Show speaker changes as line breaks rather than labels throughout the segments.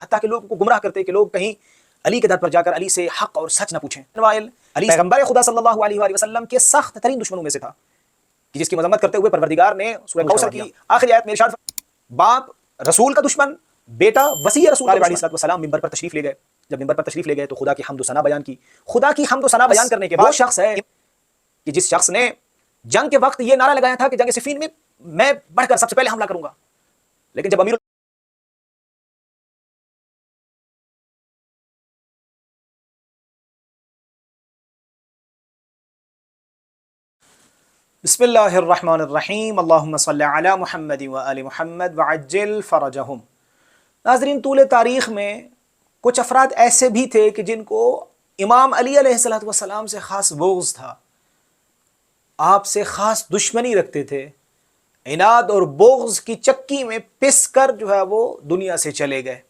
حتیٰ کہ لوگوں کو گمراہ کرتے کہ لوگ کہیں علی کے در پر جا کر علی سے حق اور سچ نہ پوچھیں۔ وائل علی پیغمبر خدا صلی اللہ علیہ وآلہ وسلم کے سخت ترین دشمنوں میں سے تھا کہ جس کی مذمت کرتے ہوئے پروردگار نے سورہ کوثر کی آخری آیت میں ارشاد باپ رسول کا دشمن، بیٹا وصی رسول علیہ السلام ممبر پر تشریف لے گئے۔ جب ممبر پر تشریف لے گئے تو خدا کی حمد و ثنا بیان کی۔ خدا کی حمد و ثنا بیان کرنے کے بعد وہ شخص ہے کہ جس شخص نے جنگ کے وقت یہ نعرہ لگایا تھا کہ جنگ صفین میں بڑھ کر سب سے پہلے حملہ کروں گا، لیکن جب امیر بسم اللہ الرحمن الرحیم اللہم صلی علی محمد وآل محمد وعجل فرجہم۔ ناظرین، طول تاریخ میں کچھ افراد ایسے بھی تھے کہ جن کو امام علی علیہ السلام سے خاص بغض تھا، آپ سے خاص دشمنی رکھتے تھے، عناد اور بغض کی چکی میں پس کر جو ہے وہ دنیا سے چلے گئے۔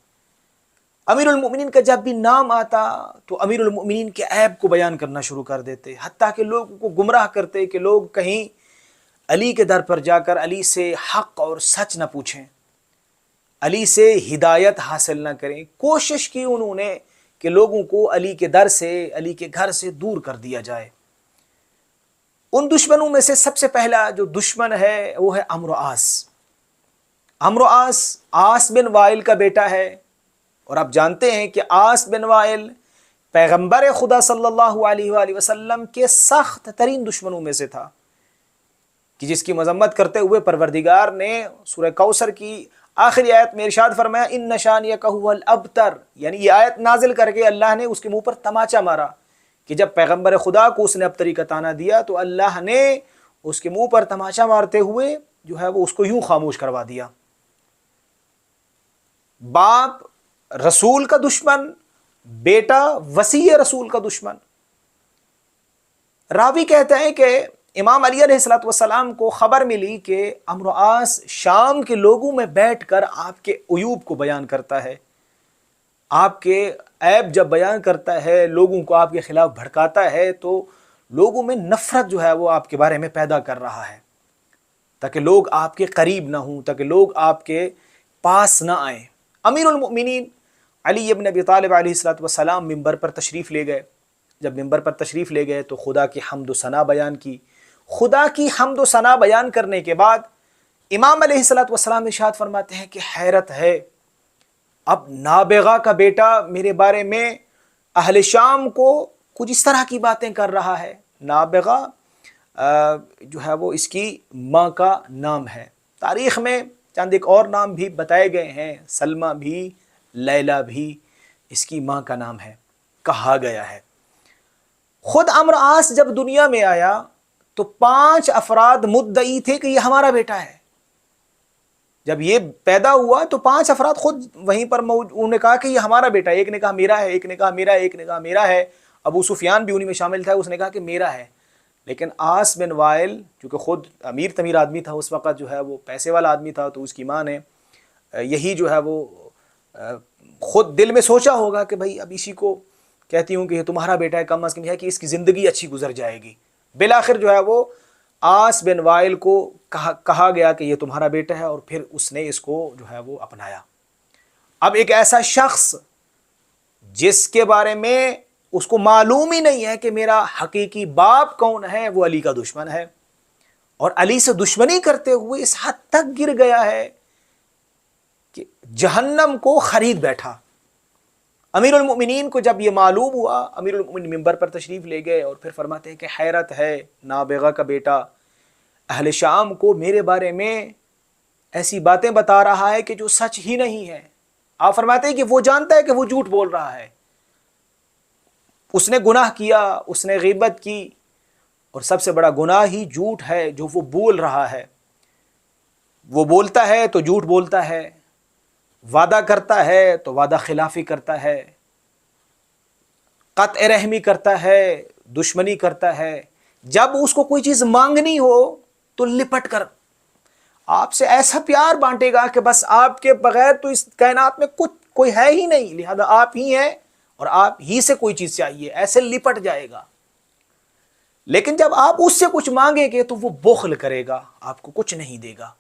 امیر المؤمنین کا جب بھی نام آتا تو امیر المؤمنین کے عیب کو بیان کرنا شروع کر دیتے، حتیٰ کہ لوگوں کو گمراہ کرتے کہ لوگ کہیں علی کے در پر جا کر علی سے حق اور سچ نہ پوچھیں، علی سے ہدایت حاصل نہ کریں۔ کوشش کی انہوں نے کہ لوگوں کو علی کے در سے، علی کے گھر سے دور کر دیا جائے۔ ان دشمنوں میں سے سب سے پہلا جو دشمن ہے وہ ہے عمرو عاص۔ عمرو عاص بن وائل کا بیٹا ہے، اور آپ جانتے ہیں کہ عاص بن وائل پیغمبر خدا صلی اللہ علیہ وآلہ وسلم کے سخت ترین دشمنوں میں سے تھا کہ جس کی مذمت کرتے ہوئے پروردگار نے سورہ کوثر کی آخری آیت میں ارشاد فرمایا ان شانئک ھو الابتر، یعنی یہ آیت نازل کر کے اللہ نے اس کے منہ پر تماچا مارا کہ جب پیغمبر خدا کو اس نے ابتری کا طعنہ دیا تو اللہ نے اس کے منہ پر تماچا مارتے ہوئے جو ہے وہ اس کو یوں خاموش کروا دیا۔ باپ رسول کا دشمن، بیٹا وصی رسول کا دشمن۔ راوی کہتے ہیں کہ امام علی علیہ السلام کو خبر ملی کہ عمرو عاص شام کے لوگوں میں بیٹھ کر آپ کے عیوب کو بیان کرتا ہے، آپ کے عیب جب بیان کرتا ہے، لوگوں کو آپ کے خلاف بھڑکاتا ہے تو لوگوں میں نفرت جو ہے وہ آپ کے بارے میں پیدا کر رہا ہے، تاکہ لوگ آپ کے قریب نہ ہوں، تاکہ لوگ آپ کے پاس نہ آئیں۔ امیر المؤمنین علی ابن ابی طالب علیہ السلام ممبر پر تشریف لے گئے۔ جب ممبر پر تشریف لے گئے تو خدا کی حمد و ثنا بیان کی۔ خدا کی حمد و ثنا بیان کرنے کے بعد امام علیہ السلام ارشاد فرماتے ہیں کہ حیرت ہے، اب نابغہ کا بیٹا میرے بارے میں اہل شام کو کچھ اس طرح کی باتیں کر رہا ہے۔ نابغہ جو ہے وہ اس کی ماں کا نام ہے۔ تاریخ میں چند ایک اور نام بھی بتائے گئے ہیں، سلمہ بھی، لیلا بھی اس کی ماں کا نام ہے، کہا گیا ہے۔ خود عمرو عاص جب دنیا میں آیا تو 5 افراد مدعی تھے کہ یہ ہمارا بیٹا ہے۔ جب یہ پیدا ہوا تو 5 افراد خود وہیں پر انہوں نے کہا کہ یہ ہمارا بیٹا ہے۔ ایک نے کہا میرا ہے، ایک نے کہا میرا ہے، ایک نے کہا میرا ہے۔ ابو سفیان بھی انہی میں شامل تھا، اس نے کہا کہ میرا ہے۔ لیکن عاص بن وائل چونکہ خود امیر تمیر آدمی تھا اس وقت، جو ہے وہ پیسے والا آدمی تھا، تو اس کی ماں نے یہی جو ہے وہ خود دل میں سوچا ہوگا کہ بھائی اب اسی کو کہتی ہوں کہ یہ تمہارا بیٹا ہے، کم از کم یہ ہے کہ اس کی زندگی اچھی گزر جائے گی۔ بالآخر جو ہے وہ عاص بن وائل کو کہا گیا کہ یہ تمہارا بیٹا ہے، اور پھر اس نے اس کو جو ہے وہ اپنایا۔ اب ایک ایسا شخص جس کے بارے میں اس کو معلوم ہی نہیں ہے کہ میرا حقیقی باپ کون ہے، وہ علی کا دشمن ہے، اور علی سے دشمنی کرتے ہوئے اس حد تک گر گیا ہے کہ جہنم کو خرید بیٹھا۔ امیر المؤمنین کو جب یہ معلوم ہوا، امیر المؤمنین ممبر پر تشریف لے گئے اور پھر فرماتے ہیں کہ حیرت ہے، نابغہ کا بیٹا اہل شام کو میرے بارے میں ایسی باتیں بتا رہا ہے کہ جو سچ ہی نہیں ہے۔ آپ فرماتے ہیں کہ وہ جانتا ہے کہ وہ جھوٹ بول رہا ہے، اس نے گناہ کیا، اس نے غیبت کی، اور سب سے بڑا گناہ ہی جھوٹ ہے جو وہ بول رہا ہے۔ وہ بولتا ہے تو جھوٹ بولتا ہے، وعدہ کرتا ہے تو وعدہ خلافی کرتا ہے، قطع رحمی کرتا ہے، دشمنی کرتا ہے۔ جب اس کو کوئی چیز مانگنی ہو تو لپٹ کر آپ سے ایسا پیار بانٹے گا کہ بس آپ کے بغیر تو اس کائنات میں کوئی ہے ہی نہیں، لہذا آپ ہی ہیں اور آپ ہی سے کوئی چیز چاہیے، ایسے لپٹ جائے گا۔ لیکن جب آپ اس سے کچھ مانگیں گے تو وہ بخل کرے گا، آپ کو کچھ نہیں دے گا۔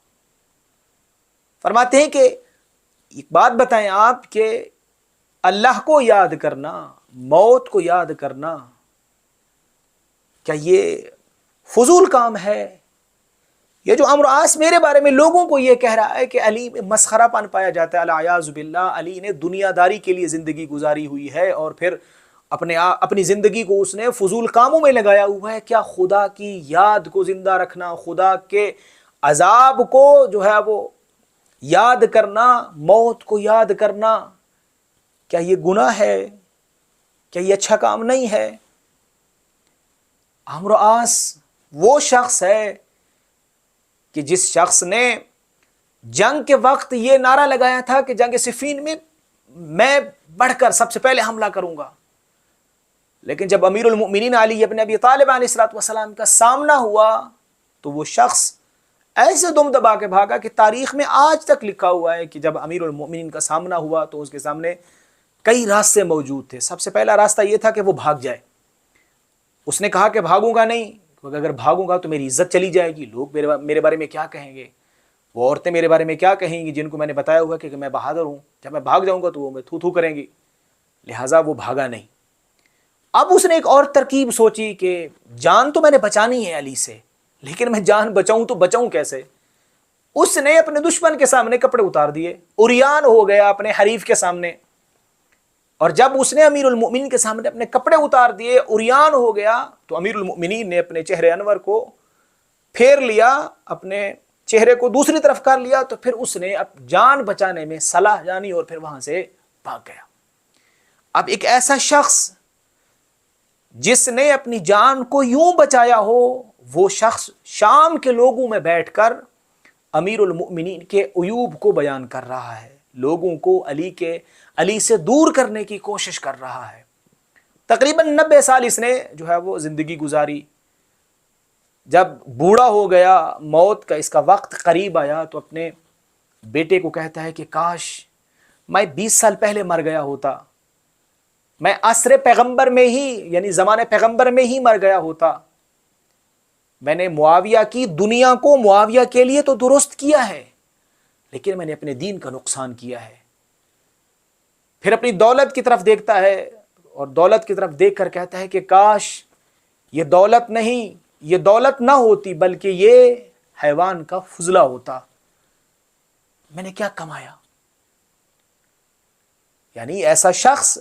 فرماتے ہیں کہ ایک بات بتائیں آپ کہ اللہ کو یاد کرنا، موت کو یاد کرنا، کیا یہ فضول کام ہے؟ یہ جو عمرو عاص میرے بارے میں لوگوں کو یہ کہہ رہا ہے کہ علی میں مسخرہ پن پایا جاتا ہے، العیاذ باللہ، علی نے دنیا داری کے لیے زندگی گزاری ہوئی ہے اور پھر اپنی زندگی کو اس نے فضول کاموں میں لگایا ہوا ہے، کیا خدا کی یاد کو زندہ رکھنا، خدا کے عذاب کو جو ہے وہ یاد کرنا، موت کو یاد کرنا، کیا یہ گناہ ہے؟ کیا یہ اچھا کام نہیں ہے؟ عمرو عاص وہ شخص ہے کہ جس شخص نے جنگ کے وقت یہ نعرہ لگایا تھا کہ جنگ صفین میں بڑھ کر سب سے پہلے حملہ کروں گا، لیکن جب امیر المؤمنین علی ابن ابی طالب علیہ السلام کا سامنا ہوا تو وہ شخص ایسے دم دبا کے بھاگا کہ تاریخ میں آج تک لکھا ہوا ہے کہ جب امیر المؤمنین کا سامنا ہوا تو اس کے سامنے کئی راستے موجود تھے۔ سب سے پہلا راستہ یہ تھا کہ وہ بھاگ جائے۔ اس نے کہا کہ بھاگوں گا نہیں، کیونکہ اگر بھاگوں گا تو میری عزت چلی جائے گی، لوگ میرے بارے میں کیا کہیں گے، وہ عورتیں میرے بارے میں کیا کہیں گی جن کو میں نے بتایا ہوا کہ میں بہادر ہوں، جب میں بھاگ جاؤں گا تو وہ میں تھو تھو کریں گی، لہٰذا وہ بھاگا نہیں۔ اب اس نے ایک اور ترکیب سوچی کہ جان تو میں نے بچانی ہے علی سے، لیکن میں جان بچاؤں تو بچاؤں کیسے؟ اس نے اپنے دشمن کے سامنے کپڑے اتار دیے، عریان ہو گیا اپنے حریف کے سامنے، اور جب اس نے امیر المؤمنین کے سامنے اپنے کپڑے اتار دیے، عریان ہو گیا، تو امیر المؤمنین نے اپنے چہرے انور کو پھیر لیا، اپنے چہرے کو دوسری طرف کر لیا، تو پھر اس نے جان بچانے میں صلاح جانی اور پھر وہاں سے بھاگ گیا۔ اب ایک ایسا شخص جس نے اپنی جان کو یوں بچایا ہو، وہ شخص شام کے لوگوں میں بیٹھ کر امیر المؤمنین کے عیوب کو بیان کر رہا ہے، لوگوں کو علی سے دور کرنے کی کوشش کر رہا ہے۔ تقریباً 90 سال اس نے جو ہے وہ زندگی گزاری۔ جب بوڑھا ہو گیا، موت کا اس کا وقت قریب آیا، تو اپنے بیٹے کو کہتا ہے کہ کاش میں 20 سال پہلے مر گیا ہوتا، میں عصر پیغمبر میں ہی یعنی زمانے پیغمبر میں ہی مر گیا ہوتا، میں نے معاویہ کی دنیا کو معاویہ کے لیے تو درست کیا ہے، لیکن میں نے اپنے دین کا نقصان کیا ہے۔ پھر اپنی دولت کی طرف دیکھتا ہے اور دولت کی طرف دیکھ کر کہتا ہے کہ کاش یہ دولت نہیں، یہ دولت نہ ہوتی بلکہ یہ حیوان کا فضلہ ہوتا، میں نے کیا کمایا؟ یعنی ایسا شخص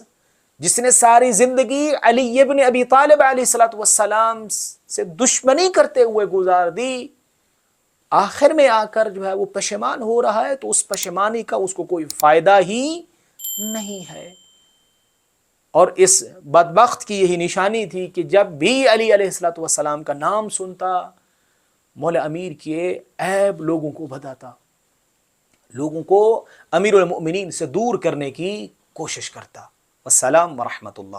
جس نے ساری زندگی علی ابن ابی طالب علیہ السلام سے دشمنی کرتے ہوئے گزار دی، آخر میں آ کر جو ہے وہ پشیمان ہو رہا ہے، تو اس پشیمانی کا اس کو کوئی فائدہ ہی نہیں ہے۔ اور اس بدبخت کی یہی نشانی تھی کہ جب بھی علی علیہ السلام کا نام سنتا، مولا امیر کے عیب لوگوں کو بتاتا، لوگوں کو امیر المؤمنین سے دور کرنے کی کوشش کرتا۔ والسلام ورحمۃ اللہ۔